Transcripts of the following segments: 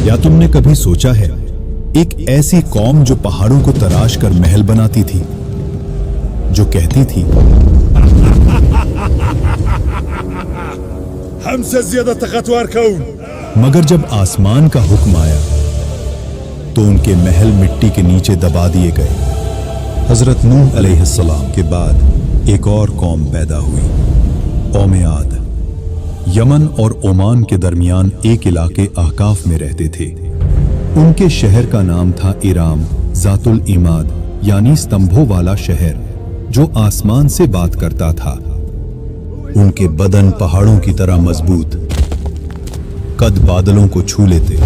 या तुमने कभी सोचा है एक ऐसी कौम जो पहाड़ों को तराश कर महल बनाती थी, जो कहती थी हमसे ज्यादा ताकतवर कौन? मगर जब आसमान का हुक्म आया तो उनके महल मिट्टी के नीचे दबा दिए गए। हजरत नूह अलैहिस्सलाम के बाद एक और कौम पैदा हुई, कौम आद। यमन और ओमान के दरमियान एक इलाके अहकाफ में रहते थे। उनके शहर का नाम था इराम जातुल इमाद, यानी स्तंभों वाला शहर जो आसमान से बात करता था। उनके बदन पहाड़ों की तरह मजबूत, कद बादलों को छू लेते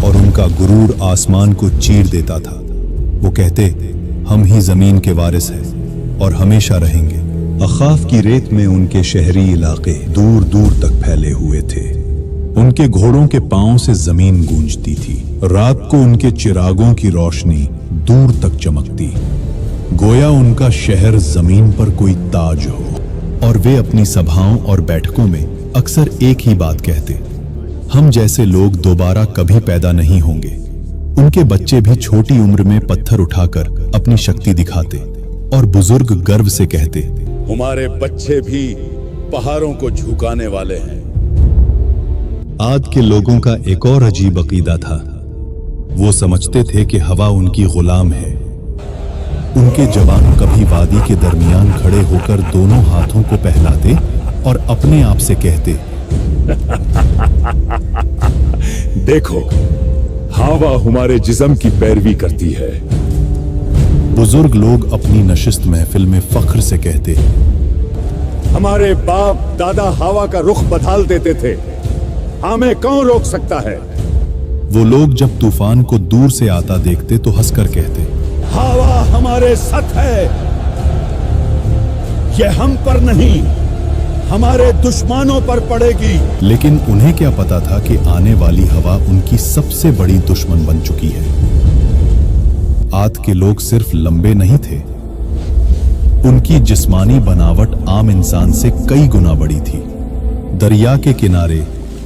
और उनका गुरूर आसमान को चीर देता था। वो कहते, हम ही जमीन के वारिस हैं और हमेशा रहेंगे। अखाफ की रेत में उनके शहरी इलाके दूर दूर तक फैले हुए थे। उनके घोड़ों के पांव से जमीन गूंजती थी। रात को उनके चिरागों की रोशनी दूर तक चमकती, गोया उनका शहर जमीन पर कोई ताज हो। और वे अपनी सभाओं और बैठकों में अक्सर एक ही बात कहते, हम जैसे लोग दोबारा कभी पैदा नहीं होंगे। उनके बच्चे भी छोटी उम्र में पत्थर उठाकर अपनी शक्ति दिखाते और बुजुर्ग गर्व से कहते, हमारे बच्चे भी पहाड़ों को झुकाने वाले हैं। आद के लोगों का एक और अजीब अकीदा था। वो समझते थे कि हवा उनकी गुलाम है। उनके जवान कभी वादी के दरमियान खड़े होकर दोनों हाथों को पहलाते और अपने आप से कहते, देखो, हवा हमारे जिस्म की पैरवी करती है। बुजुर्ग लोग अपनी नशिस्त महफिल में फख्र से कहते, हमारे बाप दादा हवा का रुख बदल देते थे, हमें कौन रोक सकता है? वो लोग जब तूफान को दूर से आता देखते तो हंसकर कहते, हवा हमारे साथ है, ये हम पर नहीं, हमारे दुश्मनों पर पड़ेगी। लेकिन उन्हें क्या पता था कि आने वाली हवा उनकी सबसे बड़ी दुश्मन बन चुकी है। आद के लोग सिर्फ लंबे नहीं थे, उनकी जिस्मानी बनावट आम इंसान से कई गुना बड़ी थी। दरिया के किनारे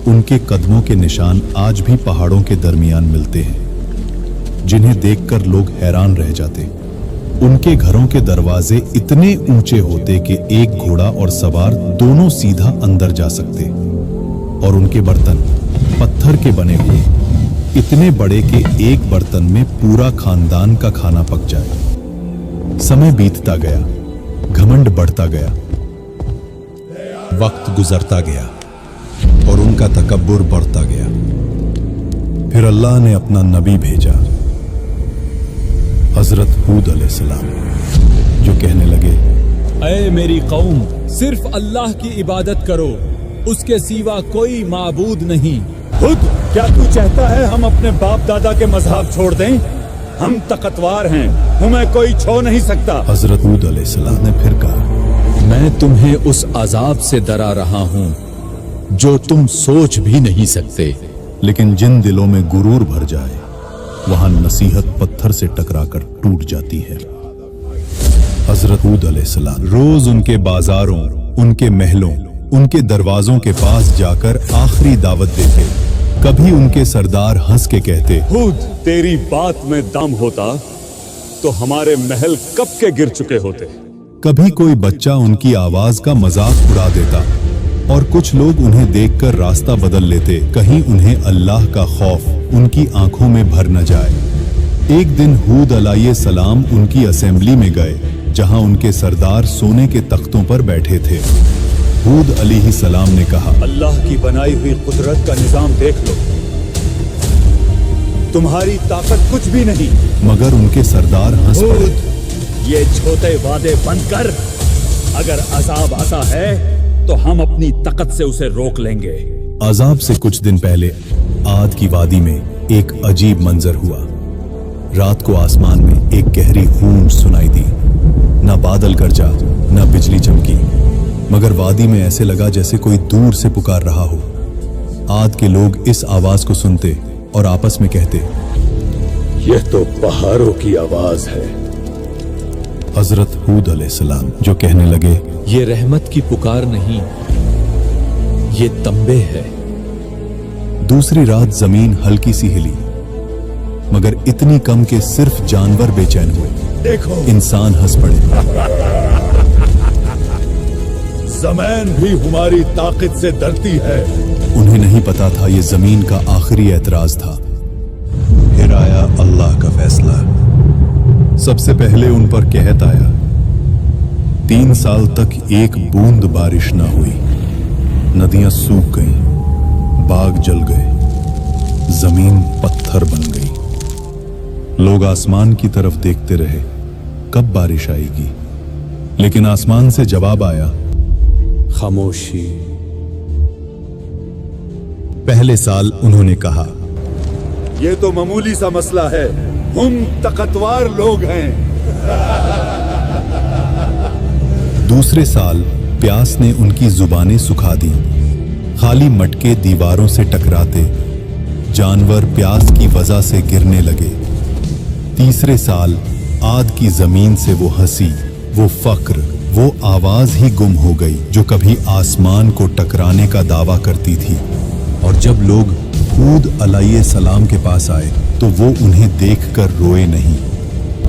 उनके कदमों के निशान आज भी पहाड़ों के दरमियान मिलते हैं, जिन्हें देखकर लोग हैरान रह जाते। उनके घरों के दरवाजे इतने ऊंचे होते कि एक घोड़ा और सवार दोनों सीधा अंदर जा सकते, और उनके बर्तन पत्थर के बने हुए, इतने बड़े कि एक बर्तन में पूरा खानदान का खाना पक जाए। समय बीतता गया, घमंड बढ़ता गया, वक्त गुजरता गया और उनका तकब्बुर बढ़ता गया। फिर अल्लाह ने अपना नबी भेजा, हजरत हूद अलैहिस्सलाम, जो कहने लगे, ऐ मेरी कौम, सिर्फ अल्लाह की इबादत करो, उसके सिवा कोई माबूद नहीं। खुद क्या तू चाहता है हम अपने बाप दादा के मजहब छोड़ दें? हम ताकतवर हैं, हमें कोई छो नहीं सकता। हजरत हूद अलैहिस्सलाम ने फिर कहा, मैं तुम्हें उस अजाब से डरा रहा हूँ जो तुम सोच भी नहीं सकते। लेकिन जिन दिलों में गुरूर भर जाए, वहां नसीहत पत्थर से टकराकर टूट जाती है। हजरत हूद अलैहिस्सलाम रोज उनके बाजारों, उनके महलों, उनके दरवाजों के पास जाकर आखिरी दावत देते। कभी उनके सरदार हंस के कहते, हूद, तेरी बात में दम होता तो हमारे महल कब के गिर चुके होते। कभी कोई बच्चा उनकी आवाज का मजाक उड़ा देता और कुछ लोग उन्हें देखकर रास्ता बदल लेते, कहीं उन्हें अल्लाह का खौफ उनकी आंखों में भर न जाए। एक दिन हूद अलैहिस्सलाम उनकी असेंबली में गए, जहां उनके सरदार सोने के तख्तों पर बैठे थे। हूद अलैहिस्सलाम ने कहा, अल्लाह की बनाई हुई कुदरत का निजाम देख लो, तुम्हारी ताकत कुछ भी नहीं। मगर उनके सरदार हंस पड़े। ये छोटे वादे बंद कर, अगर अजाब आता है तो हम अपनी ताकत से उसे रोक लेंगे। अजाब से कुछ दिन पहले आद की वादी में एक अजीब मंजर हुआ। रात को आसमान में एक गहरी गूंज सुनाई दी। न बादल गरजा, न बिजली चमकी, मगर वादी में ऐसे लगा जैसे कोई दूर से पुकार रहा हो। आद के लोग इस आवाज को सुनते और आपस में कहते, यह तो पहाड़ों की आवाज है। हजरत हूद अलैहिस्सलाम जो कहने लगे, ये रहमत की पुकार नहीं, ये तंबे है। दूसरी रात जमीन हल्की सी हिली, मगर इतनी कम कि सिर्फ जानवर बेचैन हुए। देखो, इंसान हंस पड़े। ज़मीन भी हमारी ताकत से डरती है। उन्हें नहीं पता था ये जमीन का आखिरी एतराज था। फिर आया अल्लाह का फैसला। सबसे पहले उन पर कहत आया। 3 साल तक एक बूंद बारिश ना हुई। नदियां सूख गईं, बाग जल गए, जमीन पत्थर बन गई। लोग आसमान की तरफ देखते रहे, कब बारिश आएगी। लेकिन आसमान से जवाब आया, खामोशी। पहले साल उन्होंने कहा, ये तो मामूली सा मसला है, हम ताकतवर लोग हैं। दूसरे साल प्यास ने उनकी जुबानें सुखा दी। खाली मटके दीवारों से टकराते, जानवर प्यास की वजह से गिरने लगे। तीसरे साल आद की जमीन से वो हंसी, वो फक्र, वो आवाज ही गुम हो गई जो कभी आसमान को टकराने का दावा करती थी। और जब लोग हूद अलैहिस्सलाम के पास आए तो वो उन्हें देखकर रोए नहीं,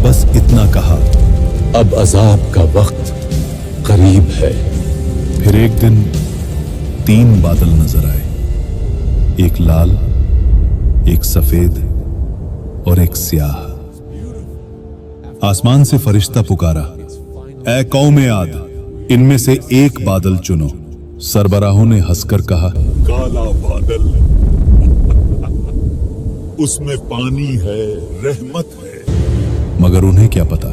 बस इतना कहा, अब अजाब का वक्त करीब है। फिर एक दिन 3 बादल नजर आए, एक लाल, एक सफेद और एक स्याह। आसमान से फरिश्ता पुकारा, ऐ कौमे आद, इनमें से एक बादल चुनो। सरबराहों ने हंसकर कहा, काला बादल, उसमें पानी है, रहमत है। मगर उन्हें क्या पता,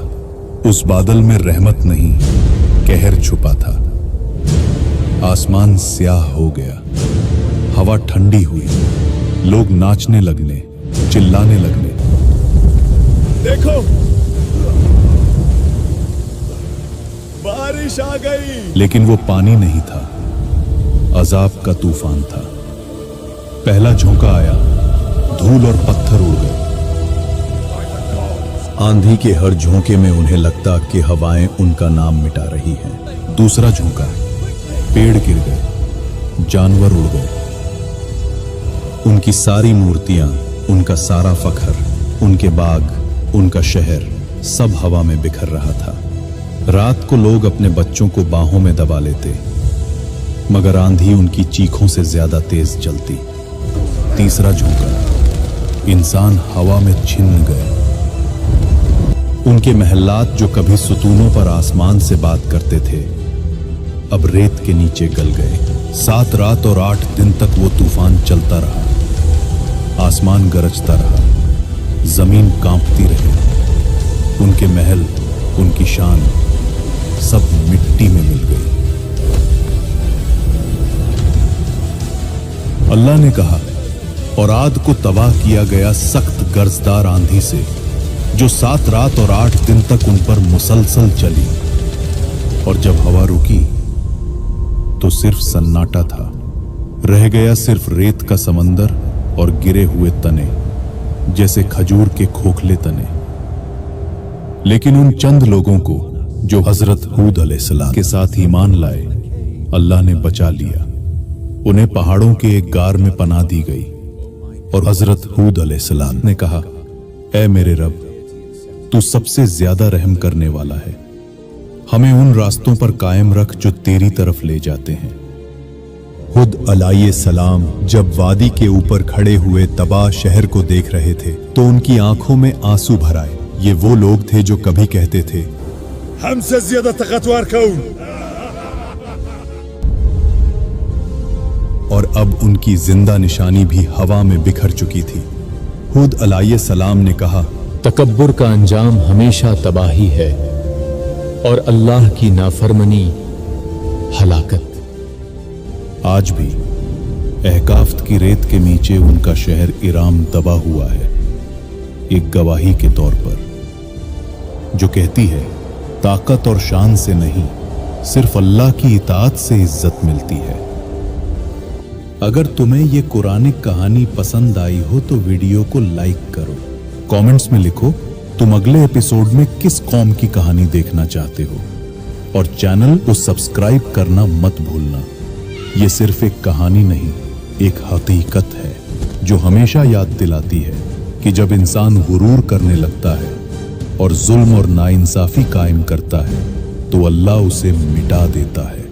उस बादल में रहमत नहीं, कहर छुपा था। आसमान स्याह हो गया, हवा ठंडी हुई, लोग नाचने लगने, चिल्लाने लगने। देखो, बारिश आ गई। लेकिन वो पानी नहीं था, अजाब का तूफान था। पहला झोंका आया, धूल और पत्थर उड़ गए। आंधी के हर झोंके में उन्हें लगता कि हवाएं उनका नाम मिटा रही हैं। दूसरा झोंका, पेड़ गिर गए, जानवर उड़ गए। उनकी सारी मूर्तियां, उनका सारा फखर, उनके बाग, उनका शहर, सब हवा में बिखर रहा था। रात को लोग अपने बच्चों को बाहों में दबा लेते, मगर आंधी उनकी चीखों से ज्यादा तेज चलती। तीसरा झोंका, इंसान हवा में छिन गए। उनके महल्लात जो कभी सुतूनों पर आसमान से बात करते थे, अब रेत के नीचे गल गए। 7 रात और 8 दिन तक वो तूफान चलता रहा। आसमान गरजता रहा, जमीन कांपती रही। उनके महल, उनकी शान, सब मिट्टी में मिल गई। अल्लाह ने कहा, और आद को तबाह किया गया सख्त गरजदार आंधी से, जो 7 रात और 8 दिन तक उन पर मुसलसल चली। और जब हवा रुकी तो सिर्फ सन्नाटा था। रह गया सिर्फ रेत का समंदर और गिरे हुए तने, जैसे खजूर के खोखले तने। लेकिन उन चंद लोगों को जो हजरत हूद अलैहिस्सलाम के साथ ईमान लाए, अल्लाह ने बचा लिया। उन्हें पहाड़ों के एक गार में पनाह दी गई। और हजरत हूद अलैहिस्सलाम ने कहा, ऐ मेरे रब, तू सबसे ज्यादा रहम करने वाला है, हमें उन रास्तों पर कायम रख जो तेरी तरफ ले जाते हैं। हुद अलैहिस्सलाम जब वादी के ऊपर खड़े हुए तबाह शहर को देख रहे थे तो उनकी आंखों में आंसू भर आए। ये वो लोग थे जो कभी कहते थे, हमसे ज्यादा ताकतवर कौन? और अब उनकी जिंदा निशानी भी हवा में बिखर चुकी थी। हुद अलैहिस्सलाम ने कहा, तकब्बुर का अंजाम हमेशा तबाही है और अल्लाह की नाफरमानी हलाकत। आज भी अहकाफ्त की रेत के नीचे उनका शहर इराम दबा हुआ है, एक गवाही के तौर पर, जो कहती है ताकत और शान से नहीं, सिर्फ अल्लाह की इताअत से इज्जत मिलती है। अगर तुम्हें ये कुरानिक कहानी पसंद आई हो तो वीडियो को लाइक करो। कमेंट्स में लिखो तुम अगले एपिसोड में किस कौम की कहानी देखना चाहते हो, और चैनल को सब्सक्राइब करना मत भूलना। ये सिर्फ एक कहानी नहीं, एक हकीकत है। जो हमेशा याद दिलाती है कि जब इंसान गुरूर करने लगता है और जुल्म और नाइंसाफी कायम करता है तो अल्लाह उसे मिटा देता है।